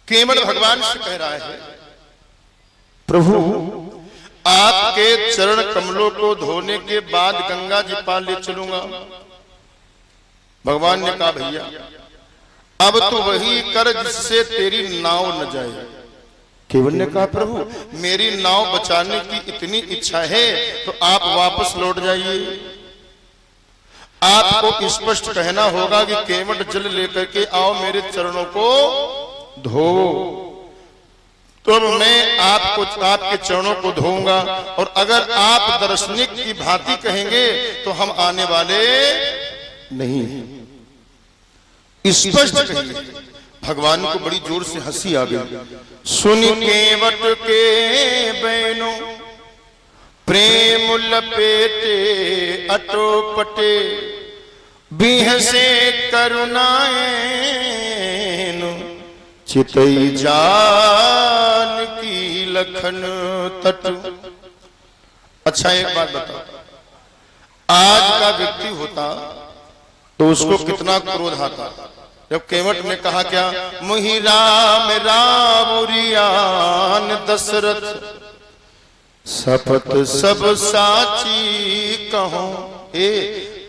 केवट भगवान से कह रहा है, प्रभु आपके चरण कमलों को धोने के बाद गंगा जी पार ले चलूंगा। भगवान ने कहा, भैया अब तो वही कर जिससे तेरी नाव न जाए। केवट ने कहा, प्रभु मेरी नाव बचाने की इतनी इच्छा है तो आप वापस लौट जाइए। आपको स्पष्ट कहना होगा कि केवट जल लेकर के आओ, मेरे चरणों को धो, तो मैं आपके चरणों को धोऊंगा। और अगर आप दार्शनिक की भांति कहेंगे तो हम आने वाले नहीं। स्पष्ट कहिए। भगवान को बड़ी जोर से हंसी आ गई। सुन केवट के बैनो प्रेम लपेटे अटोपटे, बिहसे करुणाएं चितई जान की लखन तट। अच्छा एक बात बताओ, आज का व्यक्ति होता तो उसको कितना क्रोध आता जब केवट ने कहा, क्या मुहि राम रावुरियान दशरथ, शपथ सब साची कहो।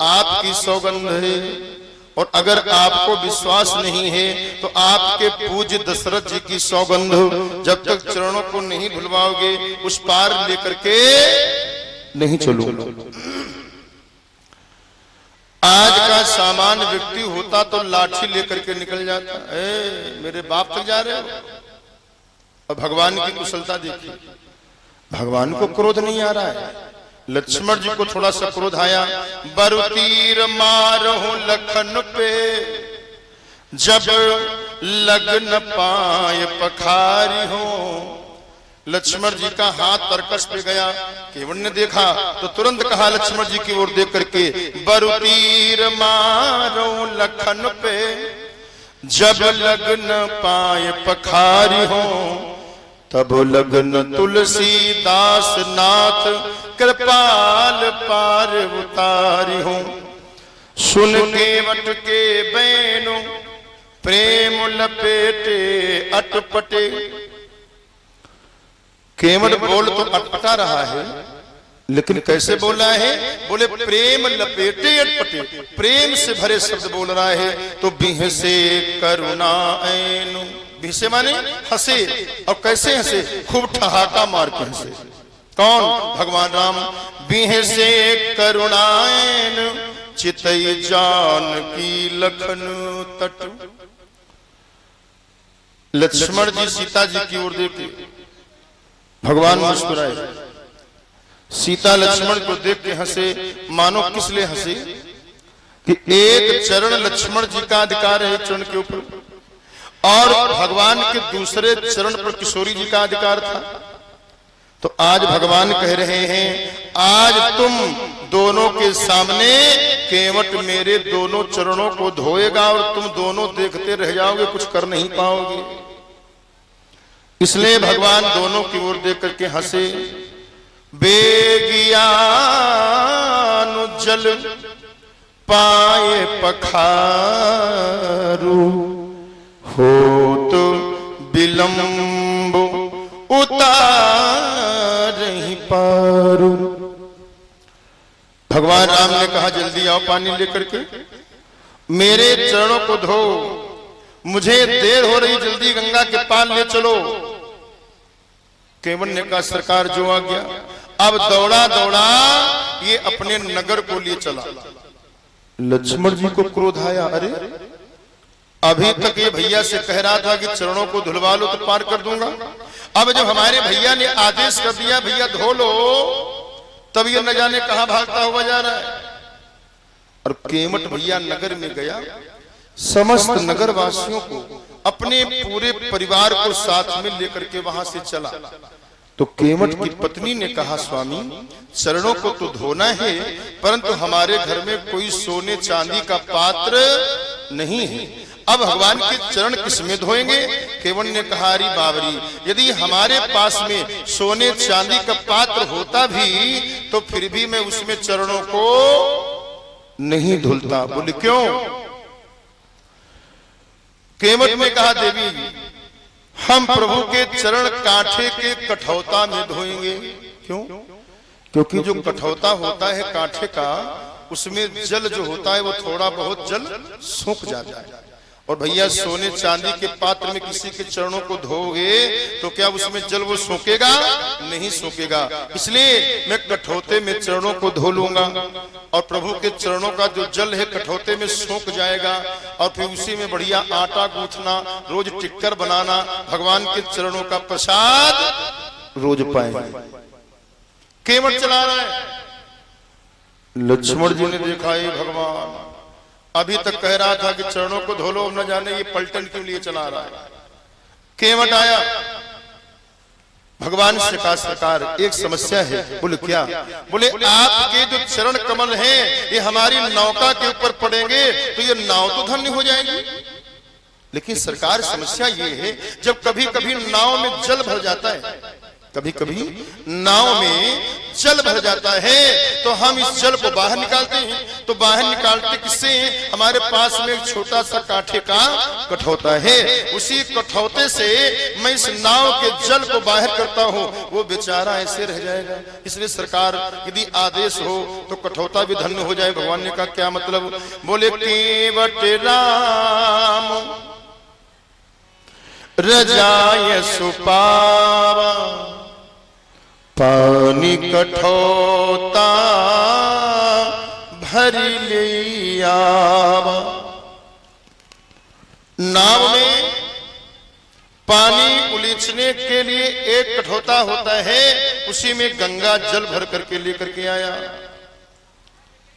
आपकी सौगंध है, और अगर आपको विश्वास नहीं है तो आपके पूज्य दशरथ जी की सौगंध, जब तक चरणों को नहीं भुलवाओगे उस पार लेकर के नहीं चलूंगा। आज का सामान्य व्यक्ति होता तो लाठी लेकर के निकल जाता, मेरे बाप तक जा रहे हो। और भगवान की कुशलता देखिए, भगवान को क्रोध नहीं आ रहा है। लक्ष्मण जी को थोड़ा सा क्रोध आया। बरु तीर मारो लखन पे, जब लगन पाए पखारी हो। लक्ष्मण जी का हाथ तरकस पे गया। केवट ने देखा तो तुरंत कहा लक्ष्मण जी की ओर देख करके, बरु तीर मारो लखन पे, जब लगन पाए पखारी हो। तब लगन तुलसीदास नाथ, कृपाल पार उतारी हो। सुन केवट के बैनो प्रेम लपेटे अटपटे। केवट बोल तो अटपटा रहा है, लेकिन कैसे बोल रहा है? बोले प्रेम लपेटे अटपटे, प्रेम से भरे शब्द बोल रहा है। तो बिहसे करुणा ऐनु, बिहसे माने हंसे। और कैसे हंसे? खूब ठहाका मार के हंसे। कौन? भगवान राम। बिहसे करुणाएन चितई जान की लखन तट। लक्ष्मण जी सीता जी की ओर देखे, भगवान मुस्कुराए। सीता लक्ष्मण को देख के हंसे। मानो किस लिए हंसे? कि एक चरण लक्ष्मण जी का अधिकार है चरण के ऊपर, और भगवान के दूसरे चरण पर किशोरी जी का अधिकार था। तो आज भगवान कह रहे हैं, आज तुम दोनों के सामने केवट मेरे दोनों चरणों को धोएगा और तुम दोनों देखते रह जाओगे, कुछ कर नहीं पाओगे। इसलिए भगवान दोनों की ओर देख करके हंसे। बेगियानु जल पाए पखारू, हो तो विलंब उतार ही पारू। भगवान राम ने कहा, जल्दी आओ पानी लेकर के, मेरे चरणों को धो, मुझे देर हो रही, जल्दी गंगा के पार ले चलो। केवट ने कहा, सरकार जो आ गया। अब दौड़ा दौड़ा ये अपने नगर को लिए चला। लक्ष्मण जी को क्रोध आया, अरे अभी तक ये भैया से कह रहा था कि चरणों को धुलवा लो तो पार कर दूंगा, अब जब हमारे भैया ने आदेश कर दिया भैया धो लो, तब ये न जाने कहां भागता हुआ जा रहा है। और केवट भैया नगर में गया, समस्त नगर वासियों को, अपने पूरे परिवार को साथ में लेकर के वहां से चला। तो केवट की पत्नी ने कहा, स्वामी चरणों को तो धोना है, परंतु हमारे घर में कोई सोने चांदी का पात्र नहीं है, अब भगवान के चरण किसमें धोएंगे? केवट ने कहा, अरे बाबरी, यदि हमारे पास में सोने चांदी का पात्र होता भी तो फिर भी मैं उसमें चरणों को नहीं धुलता। बोले क्यों? केवट ने कहा, देवी हम प्रभु के चरण कांठे के कठौता में धोएंगे। क्यों? क्योंकि जो कठौता होता है कांठे का, उसमें जल जो होता है वो थोड़ा बहुत जल सूख जाता है। और भैया सोने चांदी के पात्र में किसी के चरणों को धोगे तो क्या उसमें जल वो सूखेगा? नहीं सूखेगा। इसलिए मैं कठौते में चरणों को धो लूंगा और प्रभु के चरणों का जो जल है कठौते में सूख जाएगा। और फिर उसी में बढ़िया आटा गूंथना, रोज टिक्कर बनाना, भगवान के चरणों का प्रसाद रोज पाएंगे। केवट चला रहा है। लक्ष्मण जी ने देखा ये भगवान अभी तक कह रहा था कि चरणों को धो लो, न जाने ये पलटन क्यों लिए चला रहा है। केवट आया, भगवान से कहा सरकार एक समस्या है। बोले क्या? बोले आपके जो चरण कमल हैं ये हमारी नौका के ऊपर पड़ेंगे तो ये नाव तो धन्य हो जाएगी। लेकिन सरकार समस्या ये है जब कभी कभी नाव में जल भर जाता है, कभी कभी नाव में जल भर जाता है तो हम इस जल को बाहर निकालते हैं। तो बाहर निकालते किससे? हमारे पास में एक छोटा सा कांठे का कठौता है, उसी कठौते से मैं इस नाव के जल को बाहर करता हूँ, वो बेचारा ऐसे रह जाएगा। इसलिए सरकार यदि आदेश हो तो कठौता भी धन्य हो जाए। भगवान ने कहा क्या मतलब? बोले केवट राम रजाय सुपावा पानी कठौता भरी ले आवा। नाव में पानी उलीचने के लिए एक कठौता होता है, उसी में गंगा जल भर करके लेकर के आया।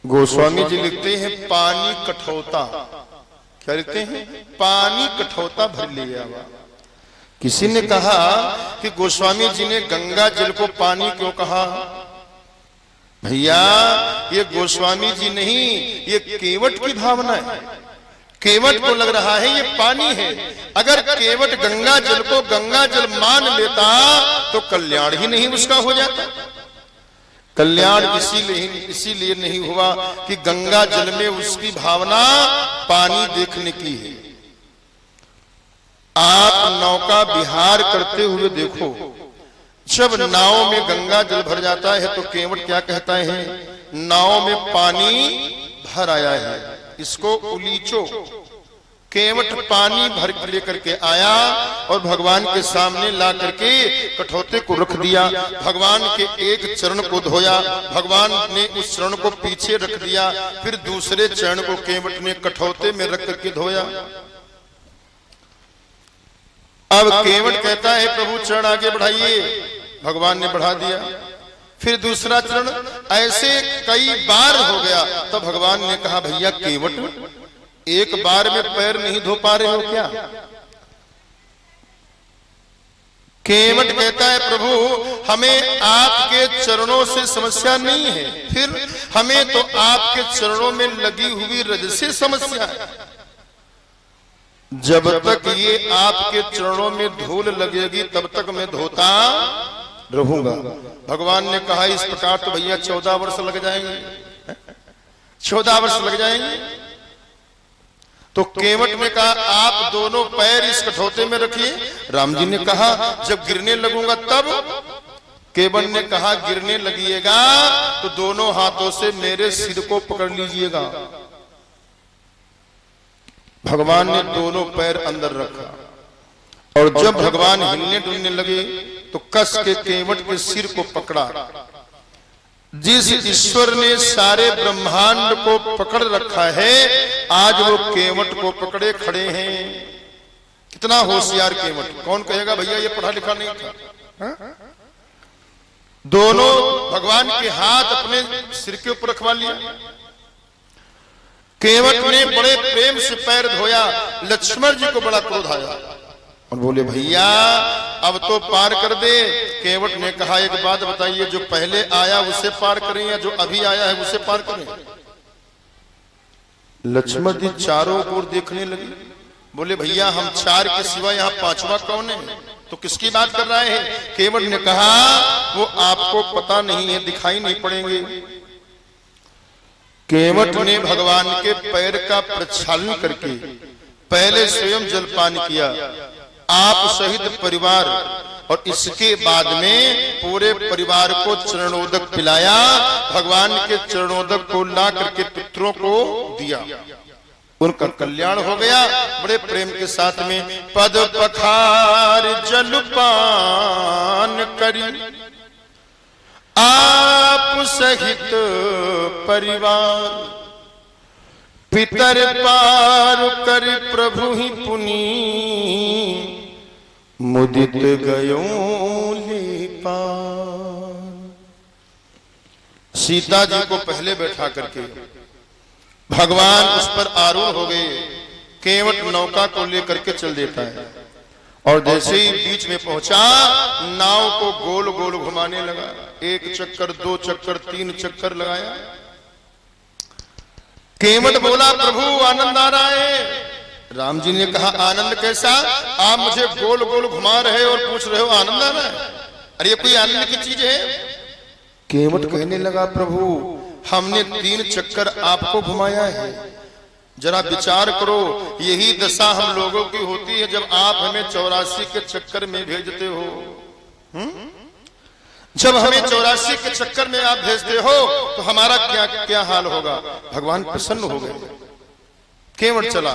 गोस्वामी जी लिखते हैं पानी कठौता, क्या लिखते हैं? पानी कठौता भर ले आवा। किसी ने कहा कि गोस्वामी जी ने गंगा जल को पानी क्यों कहा? भैया ये गोस्वामी जी नहीं, ये केवट की भावना है। केवट को लग रहा है ये पानी है। अगर केवट गंगा जल को गंगा जल मान लेता तो कल्याण ही नहीं उसका हो जाता। कल्याण इसीलिए नहीं हुआ कि गंगा जल में उसकी भावना पानी देखने की है। आप नौका विहार करते हुए देखो, जब नाव में गंगा जल भर जाता है तो केवट क्या कहता है? नाव में पानी भर आया है, इसको उलीचो। केवट पानी भर लेकर के आया और भगवान के सामने ला करके कठौते को रख दिया। भगवान के एक चरण को धोया, भगवान ने उस चरण को पीछे रख दिया, फिर दूसरे चरण को केवट ने कठौते में रख करके धोया। अब केवट कहता है प्रभु चरण आगे बढ़ाइए, भगवान ने बढ़ा दिया। फिर दूसरा चरण, ऐसे कई बार हो गया। तब भगवान ने कहा भैया केवट एक बार में पैर नहीं धो पा रहे हो क्या? केवट कहता है प्रभु हमें आपके चरणों से समस्या नहीं है, फिर हमें तो आपके चरणों में लगी हुई रज से समस्या है। जब तक ये आपके चरणों में धूल लगेगी तब तक मैं धोता रहूंगा। भगवान ने कहा इस प्रकार तो भैया 14 वर्ष लग जाएंगे, 14 वर्ष लग जाएंगे। तो केवट ने कहा आप दोनों पैर इस कठौते में रखिए। राम जी ने कहा जब गिरने लगूंगा तब। केवट ने कहा गिरने लगिएगा तो दोनों हाथों से मेरे सिर को पकड़ लीजिएगा। भगवान ने दोनों पैर अंदर रखा और जब भगवान हिलने डुलने लगे तो कस के केवट के सिर को पकड़ा। जिस ईश्वर ने सारे ब्रह्मांड को पकड़ रखा है आज वो केवट को पकड़े खड़े हैं। कितना होशियार केवट! कौन कहेगा भैया ये पढ़ा लिखा नहीं था? हा? दोनों भगवान के हाथ अपने सिर के ऊपर रखवा लिया। केवट ने बड़े प्रेम से पैर धोया। लक्ष्मण जी को बड़ा क्रोध आया और बोले भैया अब तो पार कर दे। केवट ने कहा एक बात बताइए, जो पहले आया उसे पार करें या जो अभी आया है उसे पार करें? लक्ष्मण जी चारों ओर देखने लगे, बोले भैया हम चार के सिवा यहाँ पांचवा कौन है? तो किसकी बात कर रहा है? केवट ने कहा वो आपको पता नहीं है, दिखाई नहीं पड़ेंगे। केवट ने भगवान के पैर का प्रक्षालन करके पहले स्वयं जलपान किया, आप सहित परिवार, और इसके बाद में पूरे परिवार को चरणोदक पिलाया, भगवान के चरणोदक को ला करके पितरों को दिया, उनका कल्याण हो गया। बड़े प्रेम के साथ में पद पखार जलपान करी आप सहित परिवार, पितर पार कर प्रभु ही पुनी मुदित गयो ले पार। सीता जी को पहले बैठा करके भगवान उस पर आरूढ़ हो गए, केवट नौका को लेकर के चल देता है, और जैसे ही बीच में पहुंचा नाव को गोल गोल घुमाने लगा, 1 चक्कर 2 चक्कर 3 चक्कर लगाया। केवट बोला प्रभु आनंद आ रहा है। राम जी ने कहा आनंद कैसा, आप मुझे गोल गोल घुमा रहे और पूछ रहे हो आनंद आ रहा है, अरे ये कोई आनंद की चीज है। केवट कहने लगा प्रभु हमने 3 चक्कर आपको घुमाया है, जरा विचार करो, यही दशा हम लोगों की होती है जब आप हमें 84 के चक्कर में भेजते हो। जब हमें 84 के चक्कर में आप भेजते हो तो हमारा क्या क्या हाल होगा। भगवान प्रसन्न हो गए, केवट चला।